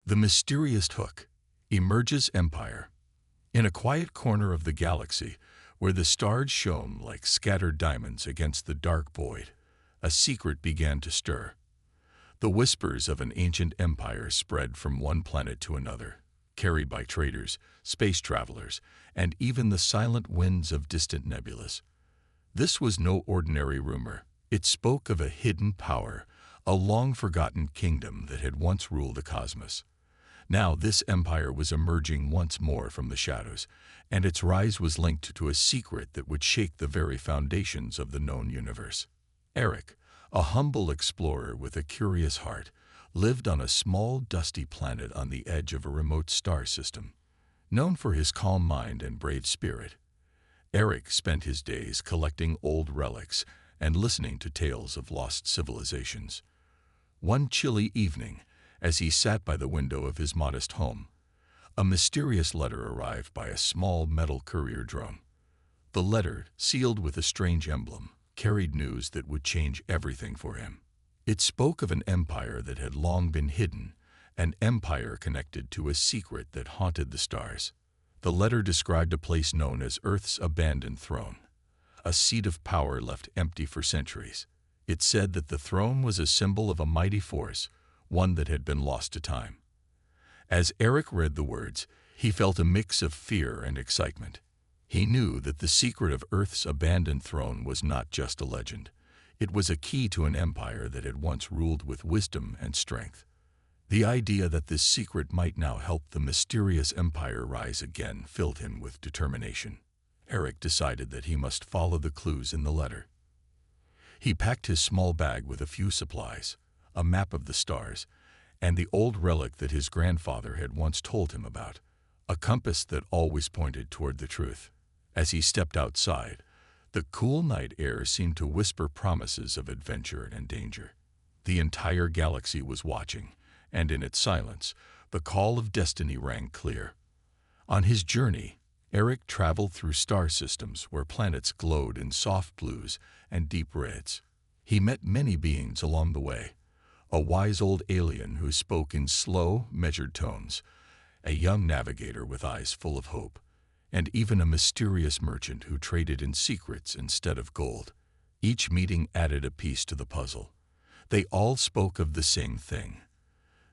The mysterious hook emerges empire. In a quiet corner of the galaxy, where the stars shone like scattered diamonds against the dark void, a secret began to stir. The whispers of an ancient empire spread from one planet to another, carried by traders, space travelers, and even the silent winds of distant nebulas. This was no ordinary rumor. It spoke of a hidden power, a long-forgotten kingdom that had once ruled the cosmos. Now this empire was emerging once more from the shadows, and its rise was linked to a secret that would shake the very foundations of the known universe. Eric, a humble explorer with a curious heart, lived on a small, dusty planet on the edge of a remote star system. Known for his calm mind and brave spirit, Eric spent his days collecting old relics and listening to tales of lost civilizations. One chilly evening, as he sat by the window of his modest home, a mysterious letter arrived by a small metal courier drone. The letter, sealed with a strange emblem, carried news that would change everything for him. It spoke of an empire that had long been hidden, an empire connected to a secret that haunted the stars. The letter described a place known as Earth's abandoned throne, a seat of power left empty for centuries. It said that the throne was a symbol of a mighty force, one that had been lost to time. As Eric read the words, he felt a mix of fear and excitement. He knew that the secret of Earth's abandoned throne was not just a legend. It was a key to an empire that had once ruled with wisdom and strength. The idea that this secret might now help the mysterious empire rise again filled him with determination. Eric decided that he must follow the clues in the letter. He packed his small bag with a few supplies, a map of the stars, and the old relic that his grandfather had once told him about, a compass that always pointed toward the truth. As he stepped outside, the cool night air seemed to whisper promises of adventure and danger. The entire galaxy was watching, and in its silence, the call of destiny rang clear. On his journey, Eric traveled through star systems where planets glowed in soft blues and deep reds. He met many beings along the way: a wise old alien who spoke in slow, measured tones, a young navigator with eyes full of hope, and even a mysterious merchant who traded in secrets instead of gold. Each meeting added a piece to the puzzle. They all spoke of the same thing: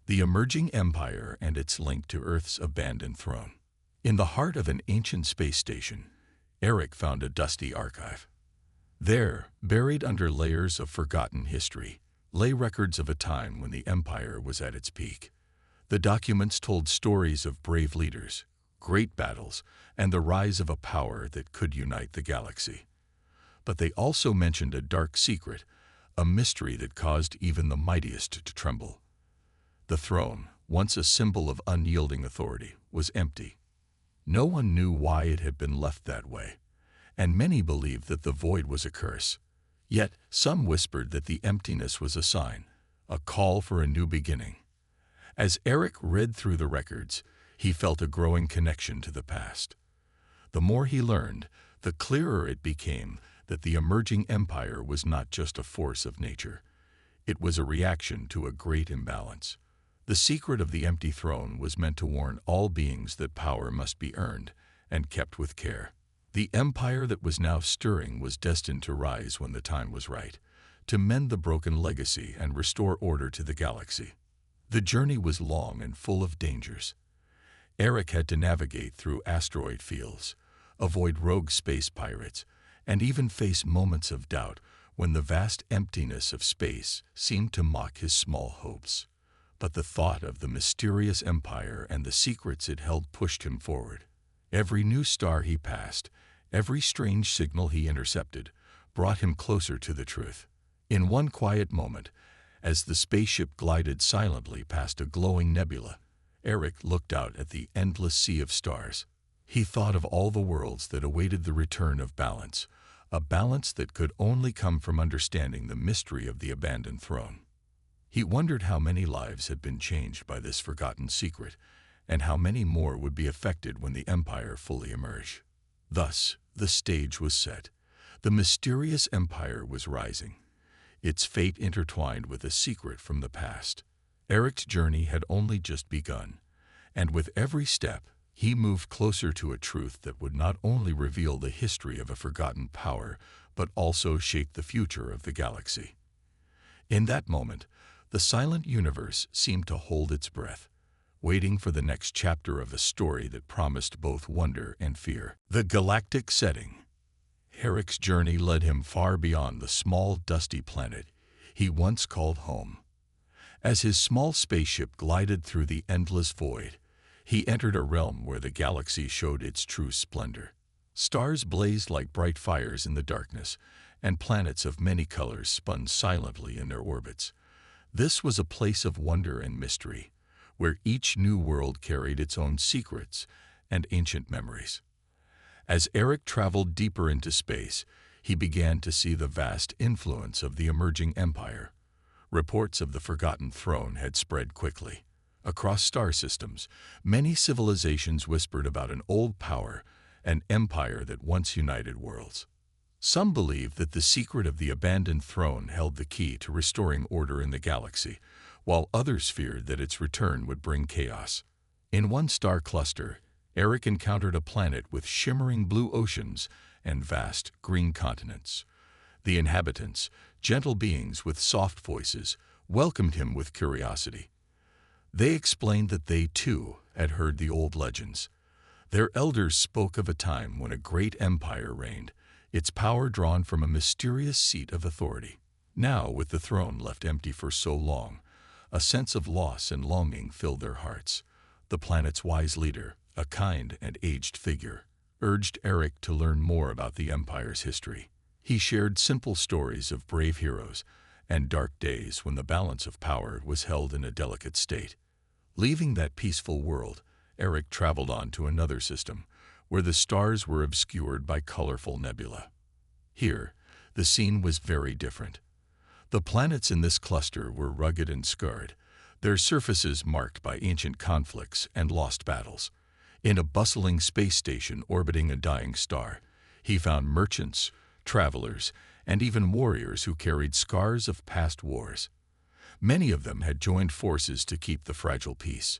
the emerging empire and its link to Earth's abandoned throne. In the heart of an ancient space station, Eric found a dusty archive. There, buried under layers of forgotten history, lay records of a time when the empire was at its peak. The documents told stories of brave leaders, great battles, and the rise of a power that could unite the galaxy. But they also mentioned a dark secret, a mystery that caused even the mightiest to tremble. The throne, once a symbol of unyielding authority, was empty. No one knew why it had been left that way, and many believed that the void was a curse. Yet some whispered that the emptiness was a sign, a call for a new beginning. As Eric read through the records, he felt a growing connection to the past. The more he learned, the clearer it became that the emerging empire was not just a force of nature. It was a reaction to a great imbalance. The secret of the empty throne was meant to warn all beings that power must be earned and kept with care. The empire that was now stirring was destined to rise when the time was right, to mend the broken legacy and restore order to the galaxy. The journey was long and full of dangers. Eric had to navigate through asteroid fields, avoid rogue space pirates, and even face moments of doubt when the vast emptiness of space seemed to mock his small hopes. But the thought of the mysterious empire and the secrets it held pushed him forward. Every new star he passed, every strange signal he intercepted, brought him closer to the truth. In one quiet moment, as the spaceship glided silently past a glowing nebula, Eric looked out at the endless sea of stars. He thought of all the worlds that awaited the return of balance, a balance that could only come from understanding the mystery of the abandoned throne. He wondered how many lives had been changed by this forgotten secret, and how many more would be affected when the empire fully emerged. Thus, the stage was set. The mysterious empire was rising, its fate intertwined with a secret from the past. Eric's journey had only just begun, and with every step, he moved closer to a truth that would not only reveal the history of a forgotten power, but also shape the future of the galaxy. In that moment, the silent universe seemed to hold its breath, waiting for the next chapter of a story that promised both wonder and fear. The galactic setting. Eric's journey led him far beyond the small, dusty planet he once called home. As his small spaceship glided through the endless void, he entered a realm where the galaxy showed its true splendor. Stars blazed like bright fires in the darkness, and planets of many colors spun silently in their orbits. This was a place of wonder and mystery, where each new world carried its own secrets and ancient memories. As Eric traveled deeper into space, he began to see the vast influence of the emerging empire. Reports of the Forgotten Throne had spread quickly. Across star systems, many civilizations whispered about an old power, an empire that once united worlds. Some believed that the secret of the abandoned throne held the key to restoring order in the galaxy, while others feared that its return would bring chaos. In one star cluster, Eric encountered a planet with shimmering blue oceans and vast green continents. The inhabitants, gentle beings with soft voices, welcomed him with curiosity. They explained that they, too, had heard the old legends. Their elders spoke of a time when a great empire reigned, its power drawn from a mysterious seat of authority. Now, with the throne left empty for so long, a sense of loss and longing filled their hearts. The planet's wise leader, a kind and aged figure, urged Eric to learn more about the empire's history. He shared simple stories of brave heroes and dark days when the balance of power was held in a delicate state. Leaving that peaceful world, Eric traveled on to another system, where the stars were obscured by colorful nebula. Here, the scene was very different. The planets in this cluster were rugged and scarred, their surfaces marked by ancient conflicts and lost battles. In a bustling space station orbiting a dying star, he found merchants, travelers, and even warriors who carried scars of past wars. Many of them had joined forces to keep the fragile peace.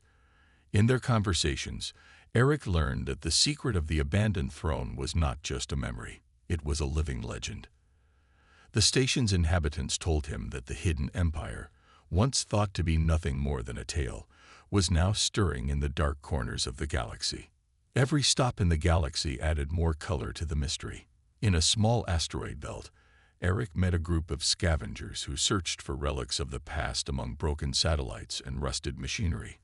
In their conversations, Eric learned that the secret of the abandoned throne was not just a memory, it was a living legend. The station's inhabitants told him that the hidden empire, once thought to be nothing more than a tale, was now stirring in the dark corners of the galaxy. Every stop in the galaxy added more color to the mystery. In a small asteroid belt, Eric met a group of scavengers who searched for relics of the past among broken satellites and rusted machinery.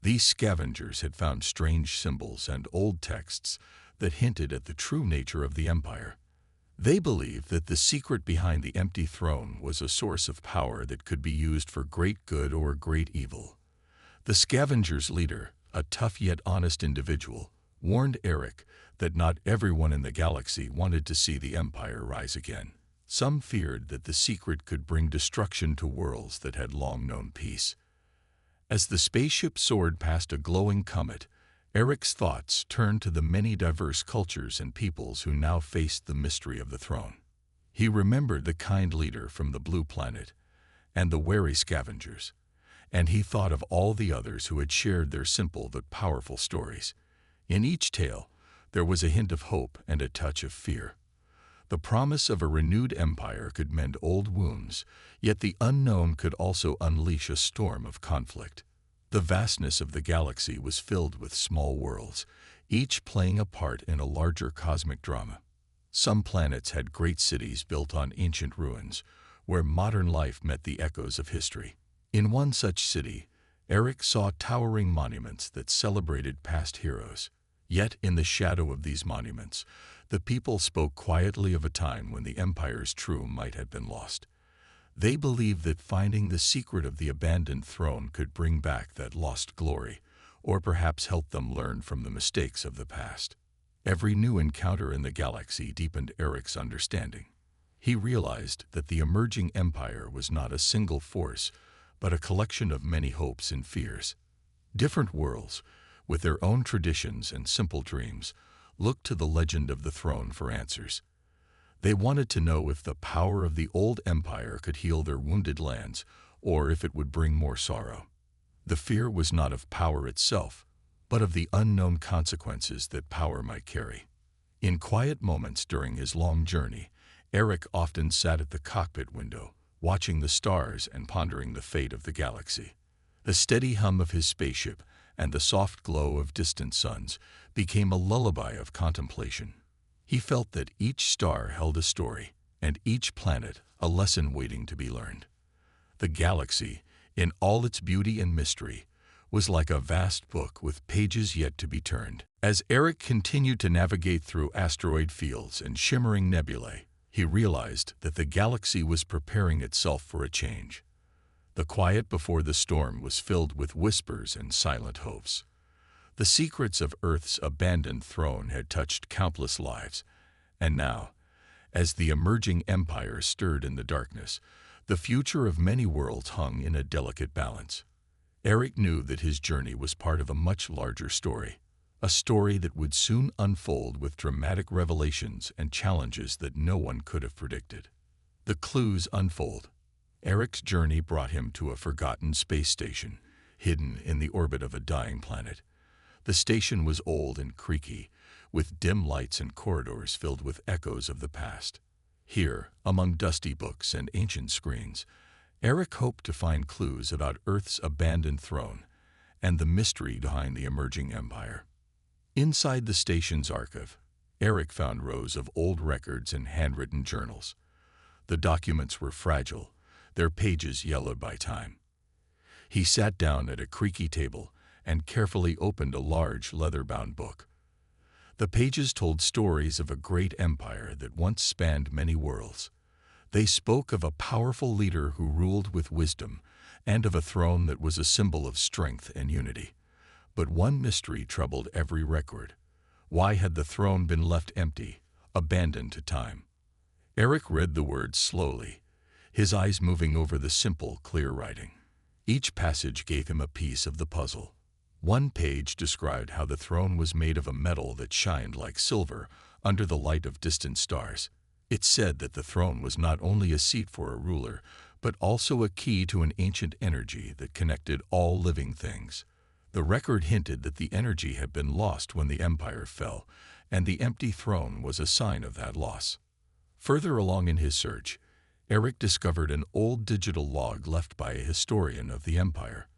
These scavengers had found strange symbols and old texts that hinted at the true nature of the empire. They believed that the secret behind the empty throne was a source of power that could be used for great good or great evil. The scavengers' leader, a tough yet honest individual, warned Eric that not everyone in the galaxy wanted to see the empire rise again. Some feared that the secret could bring destruction to worlds that had long known peace. As the spaceship soared past a glowing comet, Eric's thoughts turned to the many diverse cultures and peoples who now faced the mystery of the throne. He remembered the kind leader from the blue planet and the wary scavengers, and he thought of all the others who had shared their simple but powerful stories. In each tale, there was a hint of hope and a touch of fear. The promise of a renewed empire could mend old wounds, yet the unknown could also unleash a storm of conflict. The vastness of the galaxy was filled with small worlds, each playing a part in a larger cosmic drama. Some planets had great cities built on ancient ruins, where modern life met the echoes of history. In one such city, Eric saw towering monuments that celebrated past heroes. Yet in the shadow of these monuments, the people spoke quietly of a time when the empire's true might had been lost. They believed that finding the secret of the abandoned throne could bring back that lost glory, or perhaps help them learn from the mistakes of the past. Every new encounter in the galaxy deepened Eric's understanding. He realized that the emerging empire was not a single force, but a collection of many hopes and fears. Different worlds, with their own traditions and simple dreams, looked to the legend of the throne for answers. They wanted to know if the power of the old empire could heal their wounded lands, or if it would bring more sorrow. The fear was not of power itself, but of the unknown consequences that power might carry. In quiet moments during his long journey, Eric often sat at the cockpit window, watching the stars and pondering the fate of the galaxy. The steady hum of his spaceship and the soft glow of distant suns became a lullaby of contemplation. He felt that each star held a story, and each planet a lesson waiting to be learned. The galaxy, in all its beauty and mystery, was like a vast book with pages yet to be turned. As Eric continued to navigate through asteroid fields and shimmering nebulae, he realized that the galaxy was preparing itself for a change. The quiet before the storm was filled with whispers and silent hopes. The secrets of Earth's abandoned throne had touched countless lives, and now, as the emerging empire stirred in the darkness, the future of many worlds hung in a delicate balance. Eric knew that his journey was part of a much larger story, a story that would soon unfold with dramatic revelations and challenges that no one could have predicted. The clues unfold. Eric's journey brought him to a forgotten space station, hidden in the orbit of a dying planet. The station was old and creaky, with dim lights and corridors filled with echoes of the past. Here, among dusty books and ancient screens, Eric hoped to find clues about Earth's abandoned throne and the mystery behind the emerging empire. Inside the station's archive, Eric found rows of old records and handwritten journals. The documents were fragile, their pages yellowed by time. He sat down at a creaky table and carefully opened a large leather-bound book. The pages told stories of a great empire that once spanned many worlds. They spoke of a powerful leader who ruled with wisdom and of a throne that was a symbol of strength and unity. But one mystery troubled every record. Why had the throne been left empty, abandoned to time? Eric read the words slowly, his eyes moving over the simple, clear writing. Each passage gave him a piece of the puzzle. One page described how the throne was made of a metal that shined like silver under the light of distant stars. It said that the throne was not only a seat for a ruler, but also a key to an ancient energy that connected all living things. The record hinted that the energy had been lost when the empire fell, and the empty throne was a sign of that loss. Further along in his search, Eric discovered an old digital log left by a historian of the empire.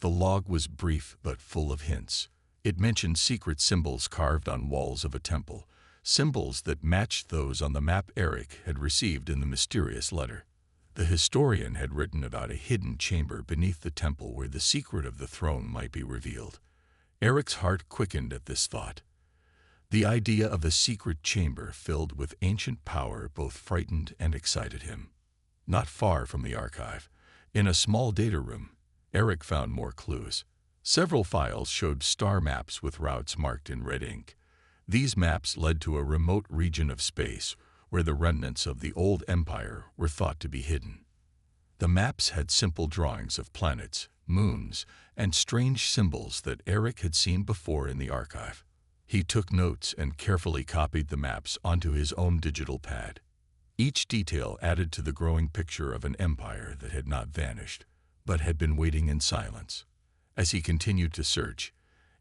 The log was brief but full of hints. It mentioned secret symbols carved on walls of a temple, symbols that matched those on the map Eric had received in the mysterious letter. The historian had written about a hidden chamber beneath the temple where the secret of the throne might be revealed. Eric's heart quickened at this thought. The idea of a secret chamber filled with ancient power both frightened and excited him. Not far from the archive, in a small data room, Eric found more clues. Several files showed star maps with routes marked in red ink. These maps led to a remote region of space where the remnants of the old empire were thought to be hidden. The maps had simple drawings of planets, moons, and strange symbols that Eric had seen before in the archive. He took notes and carefully copied the maps onto his own digital pad. Each detail added to the growing picture of an empire that had not vanished, but had been waiting in silence. As he continued to search,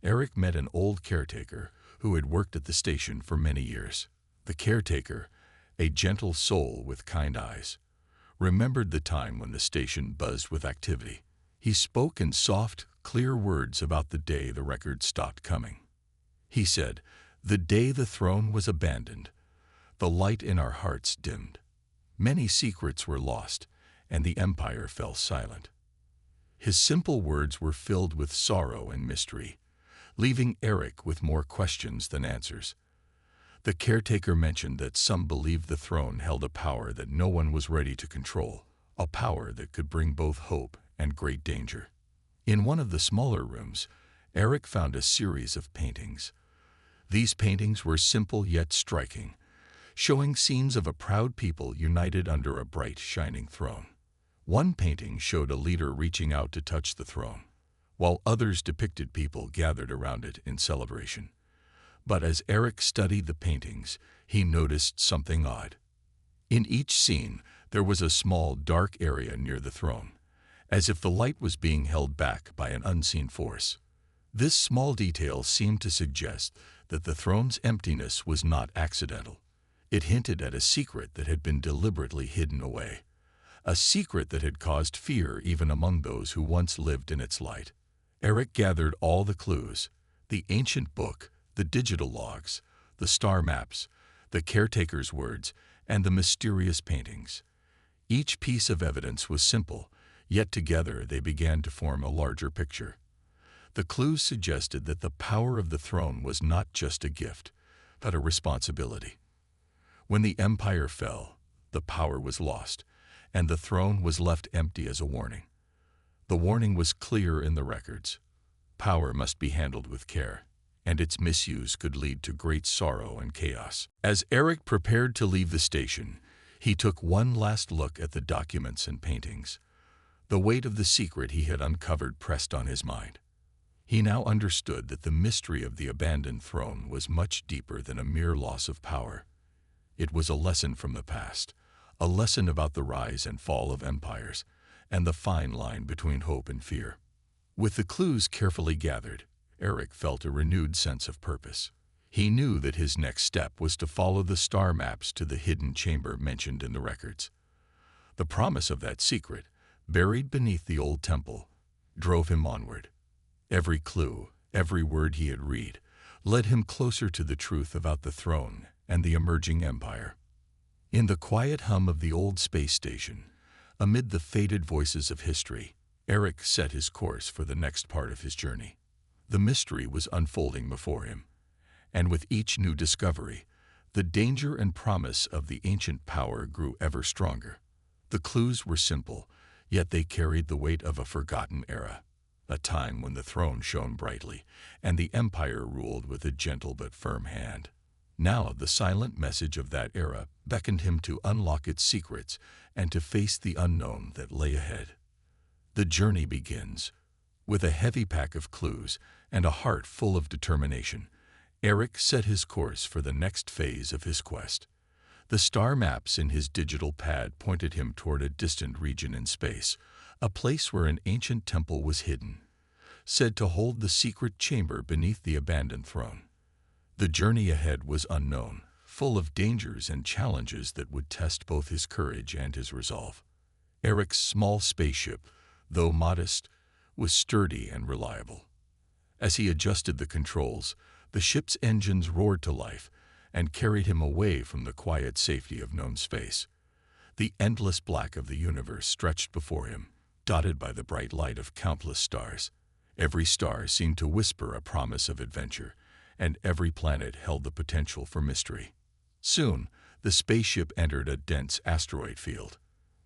Eric met an old caretaker who had worked at the station for many years. The caretaker, a gentle soul with kind eyes, remembered the time when the station buzzed with activity. He spoke in soft, clear words about the day the records stopped coming. He said, "The day the throne was abandoned, the light in our hearts dimmed. Many secrets were lost, and the empire fell silent." His simple words were filled with sorrow and mystery, leaving Eric with more questions than answers. The caretaker mentioned that some believed the throne held a power that no one was ready to control, a power that could bring both hope and great danger. In one of the smaller rooms, Eric found a series of paintings. These paintings were simple yet striking, showing scenes of a proud people united under a bright, shining throne. One painting showed a leader reaching out to touch the throne, while others depicted people gathered around it in celebration. But as Eric studied the paintings, he noticed something odd. In each scene, there was a small, dark area near the throne, as if the light was being held back by an unseen force. This small detail seemed to suggest that the throne's emptiness was not accidental. It hinted at a secret that had been deliberately hidden away, a secret that had caused fear even among those who once lived in its light. Eric gathered all the clues: the ancient book, the digital logs, the star maps, the caretaker's words, and the mysterious paintings. Each piece of evidence was simple, yet together they began to form a larger picture. The clues suggested that the power of the throne was not just a gift, but a responsibility. When the empire fell, the power was lost, and the throne was left empty as a warning. The warning was clear in the records. Power must be handled with care, and its misuse could lead to great sorrow and chaos. As Eric prepared to leave the station, he took one last look at the documents and paintings. The weight of the secret he had uncovered pressed on his mind. He now understood that the mystery of the abandoned throne was much deeper than a mere loss of power. It was a lesson from the past, a lesson about the rise and fall of empires, and the fine line between hope and fear. With the clues carefully gathered, Eric felt a renewed sense of purpose. He knew that his next step was to follow the star maps to the hidden chamber mentioned in the records. The promise of that secret, buried beneath the old temple, drove him onward. Every clue, every word he had read, led him closer to the truth about the throne and the emerging empire. In the quiet hum of the old space station, amid the faded voices of history, Eric set his course for the next part of his journey. The mystery was unfolding before him, and with each new discovery, the danger and promise of the ancient power grew ever stronger. The clues were simple, yet they carried the weight of a forgotten era, a time when the throne shone brightly and the empire ruled with a gentle but firm hand. Now the silent message of that era beckoned him to unlock its secrets and to face the unknown that lay ahead. The journey begins. With a heavy pack of clues and a heart full of determination, Eric set his course for the next phase of his quest. The star maps in his digital pad pointed him toward a distant region in space, a place where an ancient temple was hidden, said to hold the secret chamber beneath the abandoned throne. The journey ahead was unknown, full of dangers and challenges that would test both his courage and his resolve. Eric's small spaceship, though modest, was sturdy and reliable. As he adjusted the controls, the ship's engines roared to life and carried him away from the quiet safety of known space. The endless black of the universe stretched before him, dotted by the bright light of countless stars. Every star seemed to whisper a promise of adventure, and every planet held the potential for mystery. Soon, the spaceship entered a dense asteroid field.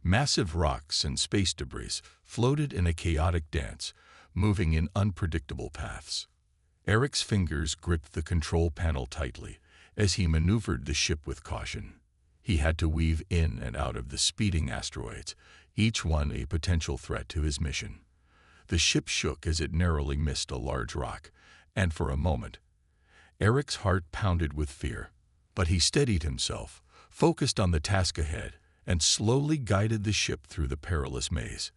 Massive rocks and space debris floated in a chaotic dance, moving in unpredictable paths. Eric's fingers gripped the control panel tightly as he maneuvered the ship with caution. He had to weave in and out of the speeding asteroids, each one a potential threat to his mission. The ship shook as it narrowly missed a large rock, and for a moment, Eric's heart pounded with fear. But he steadied himself, focused on the task ahead, and slowly guided the ship through the perilous maze.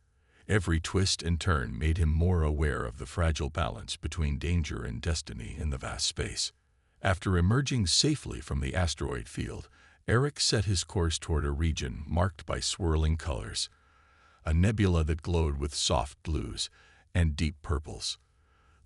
Every twist and turn made him more aware of the fragile balance between danger and destiny in the vast space. After emerging safely from the asteroid field, Eric set his course toward a region marked by swirling colors, a nebula that glowed with soft blues and deep purples.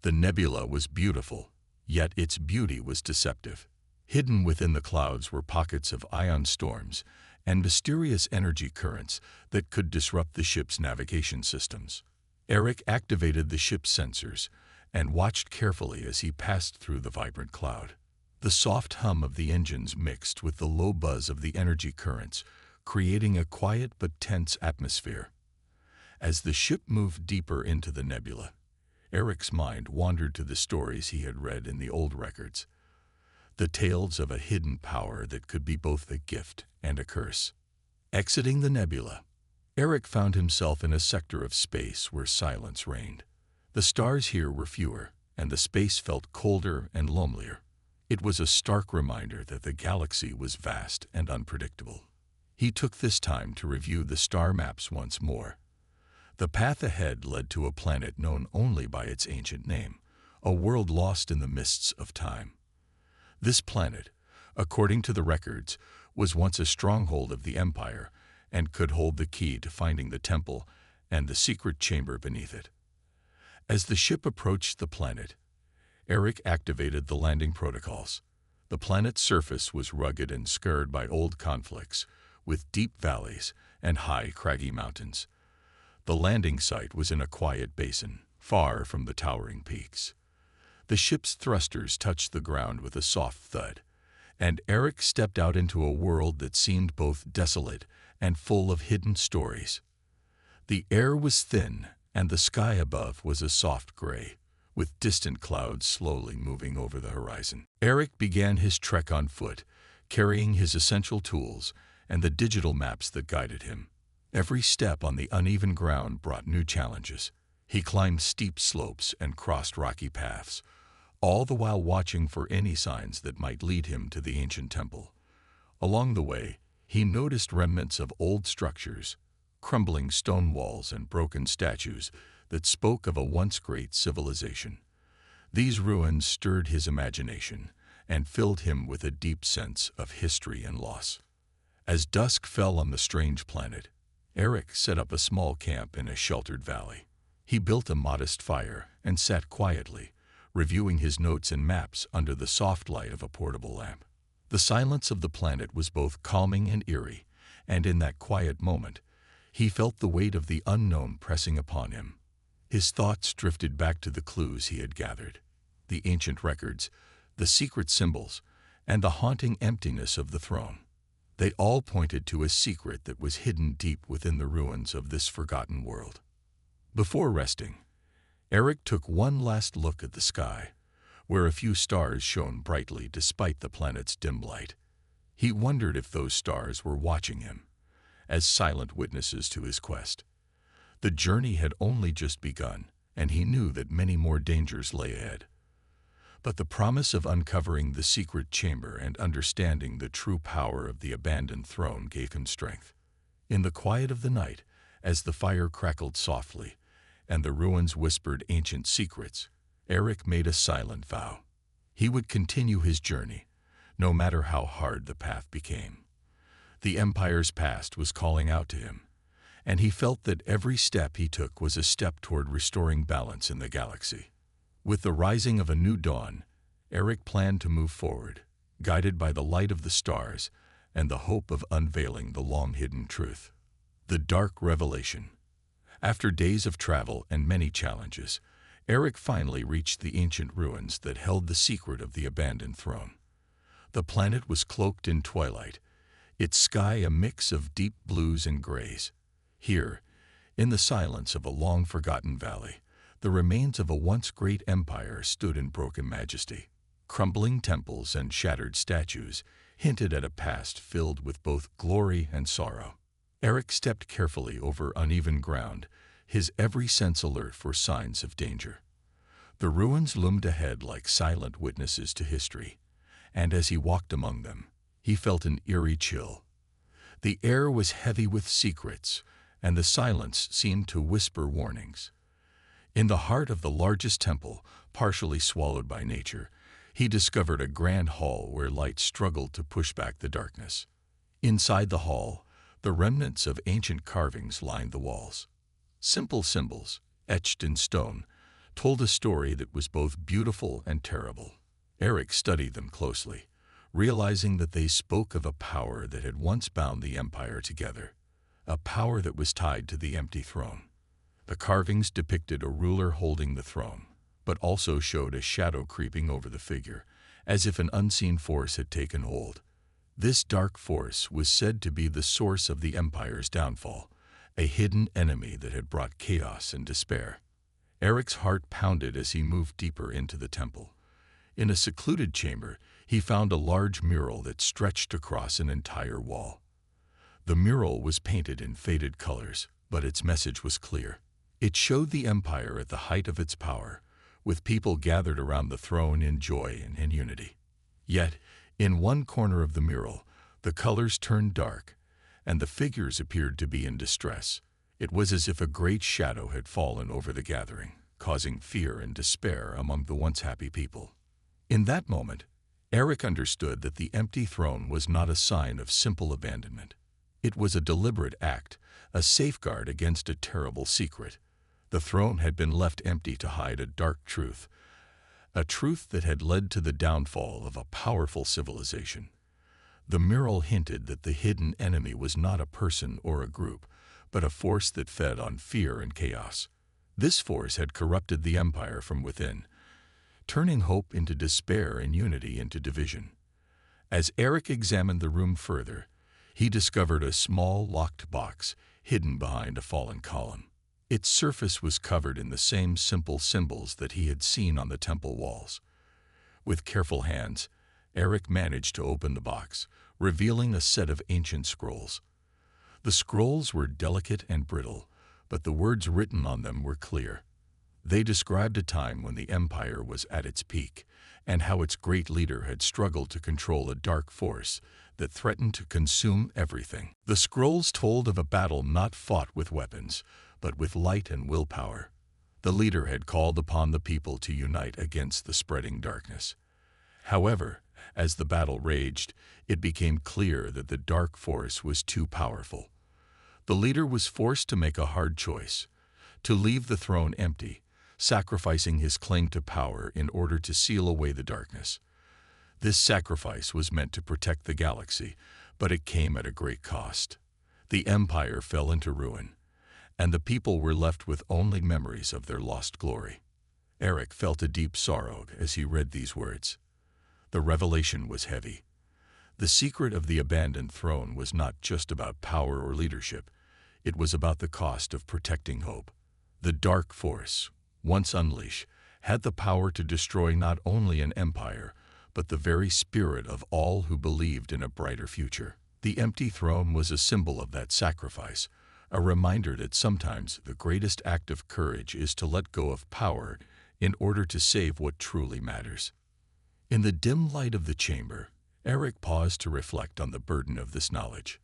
The nebula was beautiful, yet its beauty was deceptive. Hidden within the clouds were pockets of ion storms and mysterious energy currents that could disrupt the ship's navigation systems. Eric activated the ship's sensors and watched carefully as he passed through the vibrant cloud. The soft hum of the engines mixed with the low buzz of the energy currents, creating a quiet but tense atmosphere. As the ship moved deeper into the nebula, Eric's mind wandered to the stories he had read in the old records, the tales of a hidden power that could be both a gift and a curse. Exiting the nebula, Eric found himself in a sector of space where silence reigned. The stars here were fewer, and the space felt colder and lonelier. It was a stark reminder that the galaxy was vast and unpredictable. He took this time to review the star maps once more. The path ahead led to a planet known only by its ancient name, a world lost in the mists of time. This planet, according to the records, was once a stronghold of the Empire and could hold the key to finding the temple and the secret chamber beneath it. As the ship approached the planet, Eric activated the landing protocols. The planet's surface was rugged and scarred by old conflicts, with deep valleys and high, craggy mountains. The landing site was in a quiet basin, far from the towering peaks. The ship's thrusters touched the ground with a soft thud, and Eric stepped out into a world that seemed both desolate and full of hidden stories. The air was thin, and the sky above was a soft gray, with distant clouds slowly moving over the horizon. Eric began his trek on foot, carrying his essential tools and the digital maps that guided him. Every step on the uneven ground brought new challenges. He climbed steep slopes and crossed rocky paths, all the while watching for any signs that might lead him to the ancient temple. Along the way, he noticed remnants of old structures, crumbling stone walls and broken statues that spoke of a once great civilization. These ruins stirred his imagination and filled him with a deep sense of history and loss. As dusk fell on the strange planet, Eric set up a small camp in a sheltered valley. He built a modest fire and sat quietly, reviewing his notes and maps under the soft light of a portable lamp. The silence of the planet was both calming and eerie, and in that quiet moment, he felt the weight of the unknown pressing upon him. His thoughts drifted back to the clues he had gathered, the ancient records, the secret symbols, and the haunting emptiness of the throne. They all pointed to a secret that was hidden deep within the ruins of this forgotten world. Before resting, Eric took one last look at the sky, where a few stars shone brightly despite the planet's dim light. He wondered if those stars were watching him, as silent witnesses to his quest. The journey had only just begun, and he knew that many more dangers lay ahead. But the promise of uncovering the secret chamber and understanding the true power of the abandoned throne gave him strength. In the quiet of the night, as the fire crackled softly and the ruins whispered ancient secrets, Eric made a silent vow. He would continue his journey, no matter how hard the path became. The Empire's past was calling out to him, and he felt that every step he took was a step toward restoring balance in the galaxy. With the rising of a new dawn, Eric planned to move forward, guided by the light of the stars and the hope of unveiling the long-hidden truth. The dark revelation. After days of travel and many challenges, Eric finally reached the ancient ruins that held the secret of the abandoned throne. The planet was cloaked in twilight, its sky a mix of deep blues and grays. Here, in the silence of a long-forgotten valley, the remains of a once great empire stood in broken majesty. Crumbling temples and shattered statues hinted at a past filled with both glory and sorrow. Eric stepped carefully over uneven ground, his every sense alert for signs of danger. The ruins loomed ahead like silent witnesses to history, and as he walked among them, he felt an eerie chill. The air was heavy with secrets, and the silence seemed to whisper warnings. In the heart of the largest temple, partially swallowed by nature, he discovered a grand hall where light struggled to push back the darkness. Inside the hall, the remnants of ancient carvings lined the walls. Simple symbols, etched in stone, told a story that was both beautiful and terrible. Eric studied them closely, realizing that they spoke of a power that had once bound the Empire together, a power that was tied to the empty throne. The carvings depicted a ruler holding the throne, but also showed a shadow creeping over the figure, as if an unseen force had taken hold. This dark force was said to be the source of the Empire's downfall, a hidden enemy that had brought chaos and despair. Eric's heart pounded as he moved deeper into the temple. In a secluded chamber, he found a large mural that stretched across an entire wall. The mural was painted in faded colors, but its message was clear. It showed the Empire at the height of its power, with people gathered around the throne in joy and in unity. Yet, in one corner of the mural, the colors turned dark, and the figures appeared to be in distress, It was as if a great shadow had fallen over the gathering, causing fear and despair among the once happy people. In that moment, Eric understood that the empty throne was not a sign of simple abandonment. It was a deliberate act, a safeguard against a terrible secret. The throne had been left empty to hide a dark truth, a truth that had led to the downfall of a powerful civilization. The mural hinted that the hidden enemy was not a person or a group, but a force that fed on fear and chaos. This force had corrupted the empire from within, turning hope into despair and unity into division. As Eric examined the room further, he discovered a small locked box hidden behind a fallen column. Its surface was covered in the same simple symbols that he had seen on the temple walls. With careful hands, Eric managed to open the box, revealing a set of ancient scrolls. The scrolls were delicate and brittle, but the words written on them were clear. They described a time when the empire was at its peak, and how its great leader had struggled to control a dark force that threatened to consume everything. The scrolls told of a battle not fought with weapons, but with light and willpower. The leader had called upon the people to unite against the spreading darkness. However, as the battle raged, it became clear that the dark force was too powerful. The leader was forced to make a hard choice, to leave the throne empty, sacrificing his claim to power in order to seal away the darkness. This sacrifice was meant to protect the galaxy, but it came at a great cost. The empire fell into ruin, and the people were left with only memories of their lost glory. Eric felt a deep sorrow as he read these words. The revelation was heavy. The secret of the abandoned throne was not just about power or leadership. It was about the cost of protecting hope. The dark force, once unleashed, had the power to destroy not only an empire, but the very spirit of all who believed in a brighter future. The empty throne was a symbol of that sacrifice, a reminder that sometimes the greatest act of courage is to let go of power in order to save what truly matters. In the dim light of the chamber, Eric paused to reflect on the burden of this knowledge.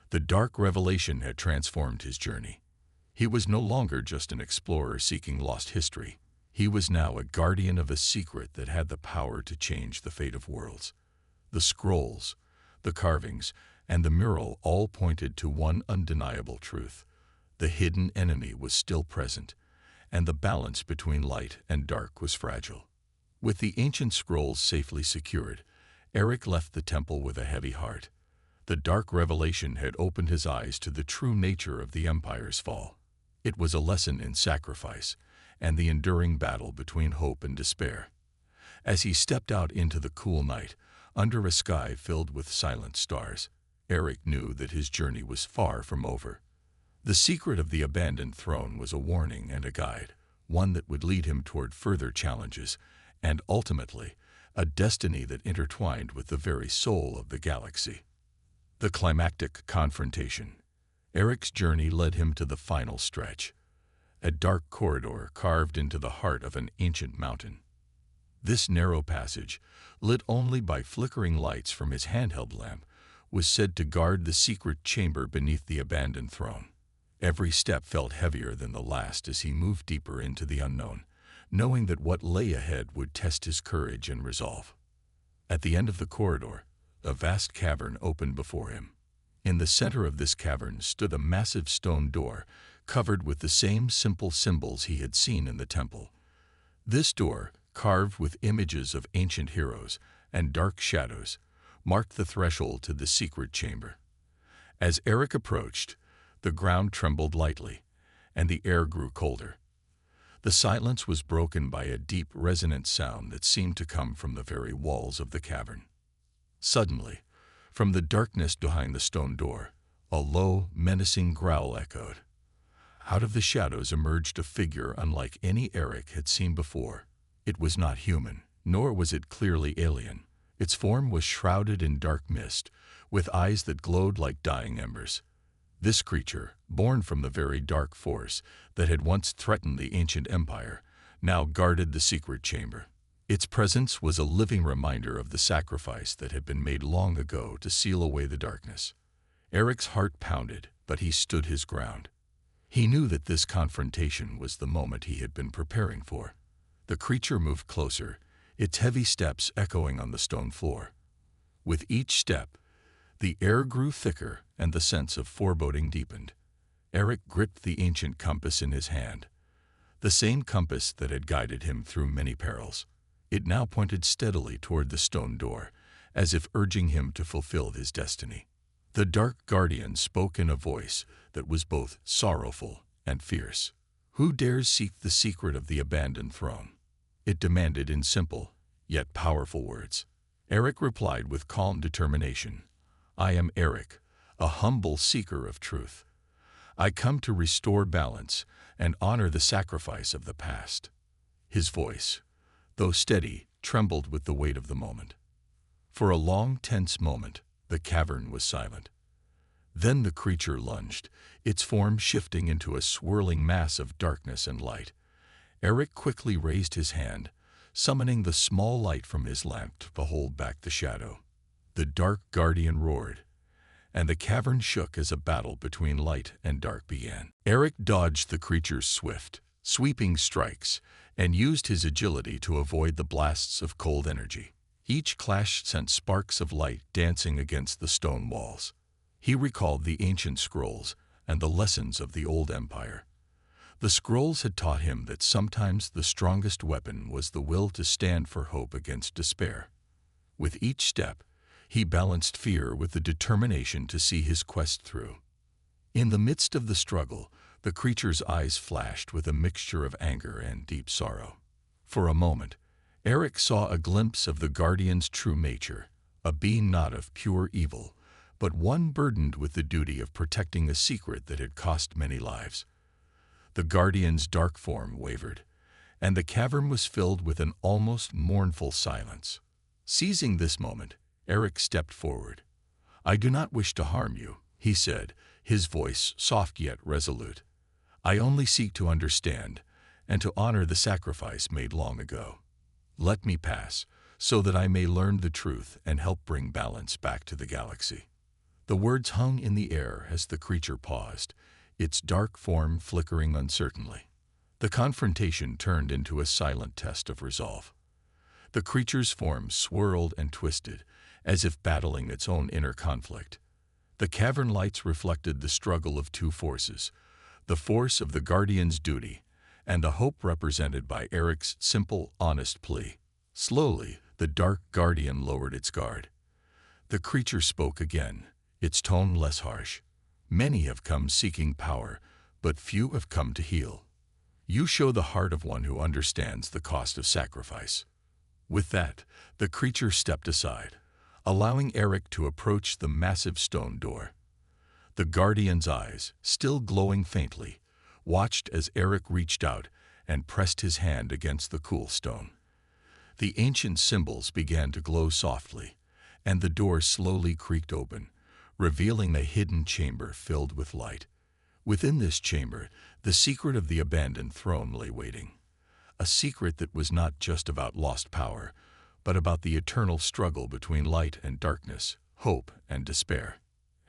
The dark revelation had transformed his journey. He was no longer just an explorer seeking lost history. He was now a guardian of a secret that had the power to change the fate of worlds. The scrolls, the carvings, and the mural all pointed to one undeniable truth. The hidden enemy was still present, and the balance between light and dark was fragile. With the ancient scrolls safely secured, Eric left the temple with a heavy heart. The dark revelation had opened his eyes to the true nature of the empire's fall. It was a lesson in sacrifice and the enduring battle between hope and despair. As he stepped out into the cool night, under a sky filled with silent stars, Eric knew that his journey was far from over. The secret of the abandoned throne was a warning and a guide, one that would lead him toward further challenges, and ultimately, a destiny that intertwined with the very soul of the galaxy. The climactic confrontation. Eric's journey led him to the final stretch, a dark corridor carved into the heart of an ancient mountain. This narrow passage, lit only by flickering lights from his handheld lamp, was said to guard the secret chamber beneath the abandoned throne. Every step felt heavier than the last as he moved deeper into the unknown, knowing that what lay ahead would test his courage and resolve. At the end of the corridor, a vast cavern opened before him. In the center of this cavern stood a massive stone door, covered with the same simple symbols he had seen in the temple. This door, carved with images of ancient heroes and dark shadows, marked the threshold to the secret chamber. As Eric approached, the ground trembled lightly, and the air grew colder. The silence was broken by a deep, resonant sound that seemed to come from the very walls of the cavern. Suddenly, from the darkness behind the stone door, a low, menacing growl echoed. Out of the shadows emerged a figure unlike any Eric had seen before. It was not human, nor was it clearly alien. Its form was shrouded in dark mist, with eyes that glowed like dying embers. This creature, born from the very dark force that had once threatened the ancient empire, now guarded the secret chamber. Its presence was a living reminder of the sacrifice that had been made long ago to seal away the darkness. Eric's heart pounded, but he stood his ground. He knew that this confrontation was the moment he had been preparing for. The creature moved closer, its heavy steps echoing on the stone floor. With each step, the air grew thicker and the sense of foreboding deepened. Eric gripped the ancient compass in his hand, the same compass that had guided him through many perils. It now pointed steadily toward the stone door, as if urging him to fulfill his destiny. The dark guardian spoke in a voice that was both sorrowful and fierce. "Who dares seek the secret of the abandoned throne?" it demanded in simple, yet powerful words. Eric replied with calm determination, "I am Eric, a humble seeker of truth. I come to restore balance and honor the sacrifice of the past." His voice, though steady, trembled with the weight of the moment. For a long, tense moment, the cavern was silent. Then the creature lunged, its form shifting into a swirling mass of darkness and light. Eric quickly raised his hand, summoning the small light from his lamp to hold back the shadow. The dark guardian roared, and the cavern shook as a battle between light and dark began. Eric dodged the creature's swift, sweeping strikes and used his agility to avoid the blasts of cold energy. Each clash sent sparks of light dancing against the stone walls. He recalled the ancient scrolls and the lessons of the old empire. The scrolls had taught him that sometimes the strongest weapon was the will to stand for hope against despair. With each step, he balanced fear with the determination to see his quest through. In the midst of the struggle, the creature's eyes flashed with a mixture of anger and deep sorrow. For a moment, Eric saw a glimpse of the guardian's true nature, a being not of pure evil, but one burdened with the duty of protecting a secret that had cost many lives. The guardian's dark form wavered, and the cavern was filled with an almost mournful silence. Seizing this moment, Eric stepped forward. "I do not wish to harm you," he said, his voice soft yet resolute. "I only seek to understand and to honor the sacrifice made long ago. Let me pass, so that I may learn the truth and help bring balance back to the galaxy." The words hung in the air as the creature paused, its dark form flickering uncertainly. The confrontation turned into a silent test of resolve. The creature's form swirled and twisted, as if battling its own inner conflict. The cavern lights reflected the struggle of two forces, the force of the guardian's duty and the hope represented by Eric's simple, honest plea. Slowly, the dark guardian lowered its guard. The creature spoke again, its tone less harsh. "Many have come seeking power, but few have come to heal. You show the heart of one who understands the cost of sacrifice." With that, the creature stepped aside, allowing Eric to approach the massive stone door. The guardian's eyes, still glowing faintly, watched as Eric reached out and pressed his hand against the cool stone. The ancient symbols began to glow softly, and the door slowly creaked open, revealing a hidden chamber filled with light. Within this chamber, the secret of the abandoned throne lay waiting. A secret that was not just about lost power, but about the eternal struggle between light and darkness, hope and despair.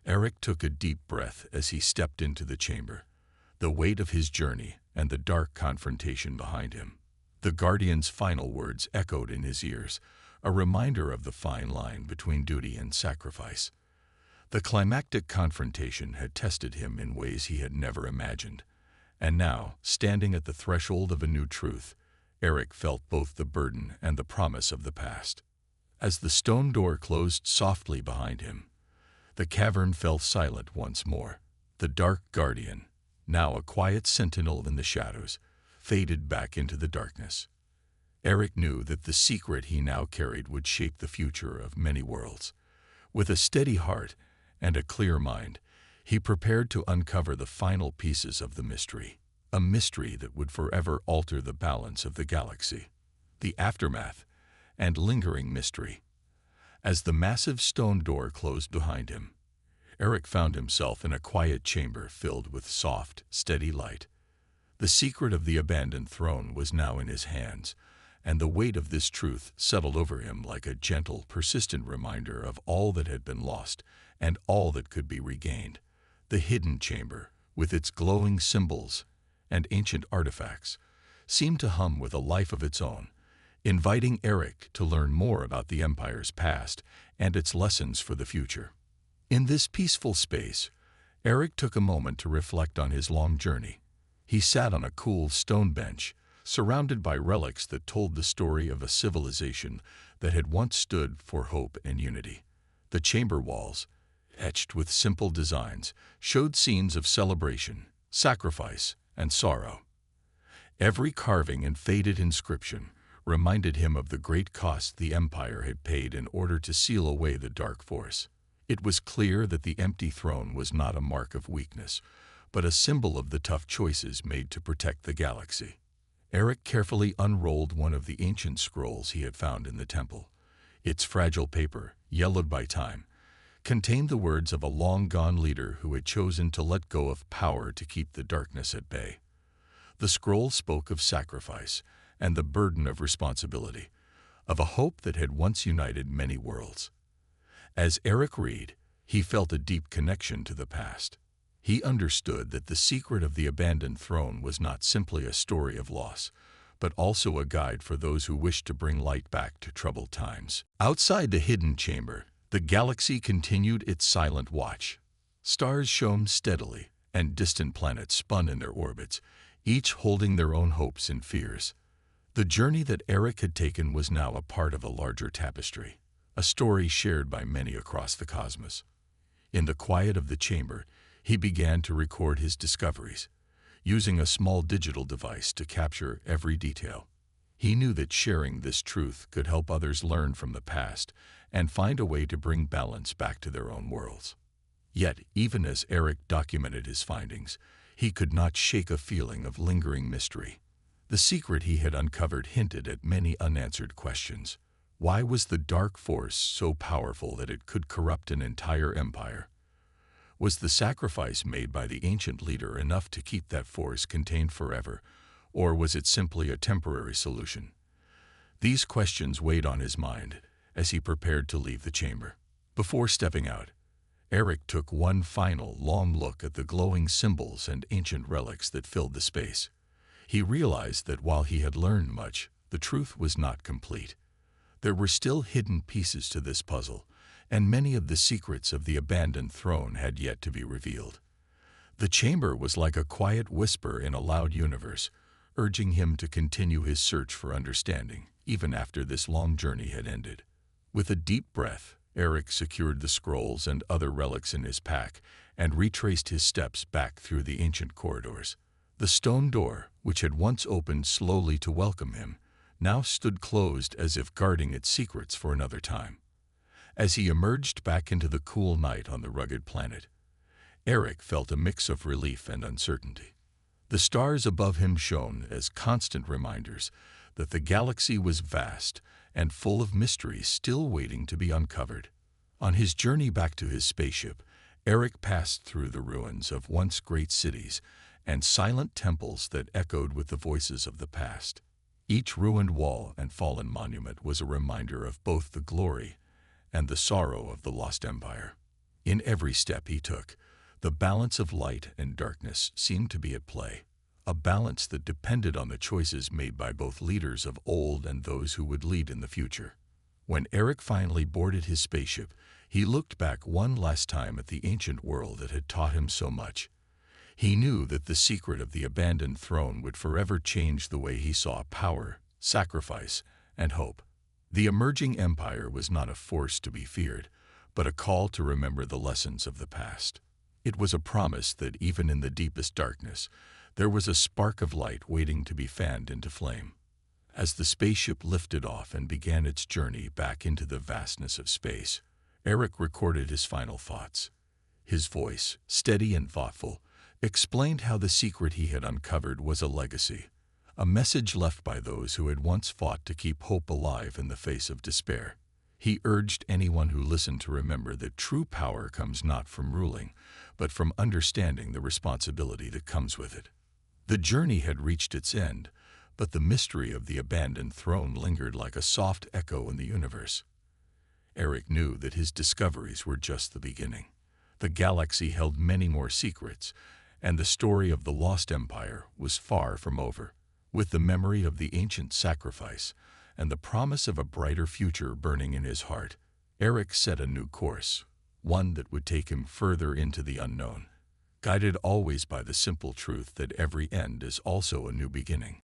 Eric took a deep breath as he stepped into the chamber, the weight of his journey and the dark confrontation behind him. The guardian's final words echoed in his ears, a reminder of the fine line between duty and sacrifice. The climactic confrontation had tested him in ways he had never imagined, and now, standing at the threshold of a new truth, Eric felt both the burden and the promise of the past. As the stone door closed softly behind him, the cavern fell silent once more. The dark guardian, now a quiet sentinel in the shadows, faded back into the darkness. Eric knew that the secret he now carried would shape the future of many worlds. With a steady heart and a clear mind, he prepared to uncover the final pieces of the mystery, a mystery that would forever alter the balance of the galaxy. The aftermath and lingering mystery. As the massive stone door closed behind him, Eric found himself in a quiet chamber filled with soft, steady light. The secret of the abandoned throne was now in his hands, and the weight of this truth settled over him like a gentle, persistent reminder of all that had been lost and all that could be regained. The hidden chamber, with its glowing symbols and ancient artifacts, seemed to hum with a life of its own, inviting Eric to learn more about the Empire's past and its lessons for the future. In this peaceful space, Eric took a moment to reflect on his long journey. He sat on a cool stone bench, surrounded by relics that told the story of a civilization that had once stood for hope and unity. The chamber walls, etched with simple designs, showed scenes of celebration, sacrifice, and sorrow. Every carving and faded inscription reminded him of the great cost the Empire had paid in order to seal away the dark force. It was clear that the empty throne was not a mark of weakness, but a symbol of the tough choices made to protect the galaxy. Eric carefully unrolled one of the ancient scrolls he had found in the temple. Its fragile paper, yellowed by time, contained the words of a long-gone leader who had chosen to let go of power to keep the darkness at bay. The scroll spoke of sacrifice and the burden of responsibility, of a hope that had once united many worlds. As Eric read, he felt a deep connection to the past. He understood that the secret of the abandoned throne was not simply a story of loss, but also a guide for those who wished to bring light back to troubled times. Outside the hidden chamber, the galaxy continued its silent watch. Stars shone steadily, and distant planets spun in their orbits, each holding their own hopes and fears. The journey that Eric had taken was now a part of a larger tapestry, a story shared by many across the cosmos. In the quiet of the chamber, he began to record his discoveries, using a small digital device to capture every detail. He knew that sharing this truth could help others learn from the past and find a way to bring balance back to their own worlds. Yet, even as Eric documented his findings, he could not shake a feeling of lingering mystery. The secret he had uncovered hinted at many unanswered questions. Why was the dark force so powerful that it could corrupt an entire empire? Was the sacrifice made by the ancient leader enough to keep that force contained forever, or was it simply a temporary solution? These questions weighed on his mind as he prepared to leave the chamber. Before stepping out, Eric took one final long look at the glowing symbols and ancient relics that filled the space. He realized that while he had learned much, the truth was not complete. There were still hidden pieces to this puzzle, and many of the secrets of the abandoned throne had yet to be revealed. The chamber was like a quiet whisper in a loud universe, urging him to continue his search for understanding, even after this long journey had ended. With a deep breath, Eric secured the scrolls and other relics in his pack and retraced his steps back through the ancient corridors. The stone door, which had once opened slowly to welcome him, now stood closed as if guarding its secrets for another time. As he emerged back into the cool night on the rugged planet, Eric felt a mix of relief and uncertainty. The stars above him shone as constant reminders that the galaxy was vast and full of mysteries still waiting to be uncovered. On his journey back to his spaceship, Eric passed through the ruins of once great cities and silent temples that echoed with the voices of the past. Each ruined wall and fallen monument was a reminder of both the glory and the sorrow of the lost empire. In every step he took, the balance of light and darkness seemed to be at play, a balance that depended on the choices made by both leaders of old and those who would lead in the future. When Eric finally boarded his spaceship, he looked back one last time at the ancient world that had taught him so much. He knew that the secret of the abandoned throne would forever change the way he saw power, sacrifice, and hope. The emerging empire was not a force to be feared, but a call to remember the lessons of the past. It was a promise that even in the deepest darkness, there was a spark of light waiting to be fanned into flame. As the spaceship lifted off and began its journey back into the vastness of space, Eric recorded his final thoughts. His voice, steady and thoughtful, explained how the secret he had uncovered was a legacy, a message left by those who had once fought to keep hope alive in the face of despair. He urged anyone who listened to remember that true power comes not from ruling, but from understanding the responsibility that comes with it. The journey had reached its end, but the mystery of the abandoned throne lingered like a soft echo in the universe. Eric knew that his discoveries were just the beginning. The galaxy held many more secrets, And the story of the lost empire was far from over. With the memory of the ancient sacrifice and the promise of a brighter future burning in his heart, Eric set a new course, one that would take him further into the unknown, guided always by the simple truth that every end is also a new beginning.